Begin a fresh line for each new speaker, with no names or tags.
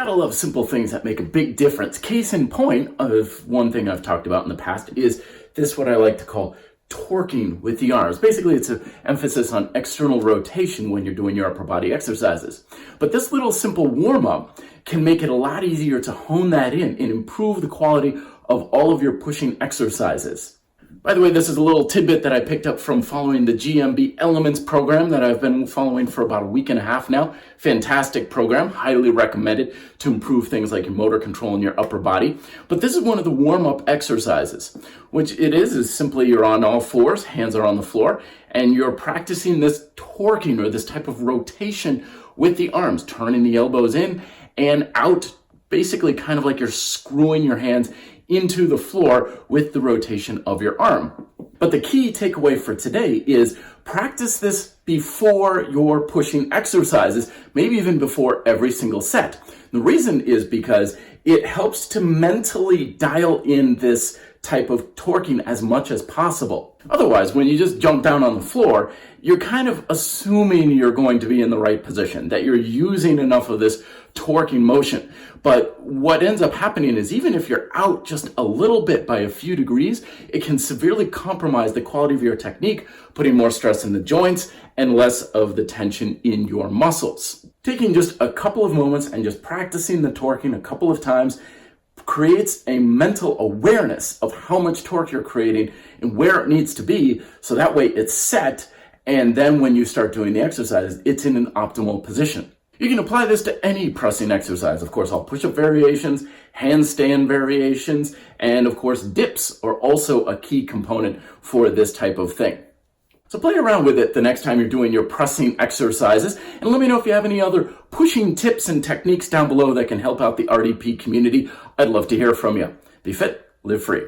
Gotta love simple things that make a big difference. Case in point of one thing I've talked about in the past is this, what I like to call torquing with the arms. Basically, it's an emphasis on external rotation when you're doing your upper body exercises. But this little simple warm-up can make it a lot easier to hone that in and improve the quality of all of your pushing exercises. By the way, this is a little tidbit that I picked up from following the GMB Elements program that I've been following for about a week and a half now. Fantastic program, highly recommended to improve things like your motor control in your upper body. But this is one of the warm-up exercises, which it is simply you're on all fours, hands are on the floor, and you're practicing this torquing or this type of rotation with the arms, turning the elbows in and out, basically kind of like you're screwing your hands into the floor with the rotation of your arm. But the key takeaway for today is practice this before your pushing exercises, maybe even before every single set. The reason is because it helps to mentally dial in this type of torquing as much as possible. Otherwise, when you just jump down on the floor, you're kind of assuming you're going to be in the right position, that you're using enough of this torquing motion. But what ends up happening is even if you're out just a little bit by a few degrees, it can severely compromise the quality of your technique, putting more stress in the joints and less of the tension in your muscles. Taking just a couple of moments and just practicing the torquing a couple of times creates a mental awareness of how much torque you're creating and where it needs to be, so that way it's set, and then when you start doing the exercises, it's in an optimal position. You can apply this to any pressing exercise. Of course, all push-up variations, handstand variations, and of course, dips are also a key component for this type of thing. So play around with it the next time you're doing your pressing exercises, and let me know if you have any other pushing tips and techniques down below that can help out the RDP community. I'd love to hear from you. Be fit, live free.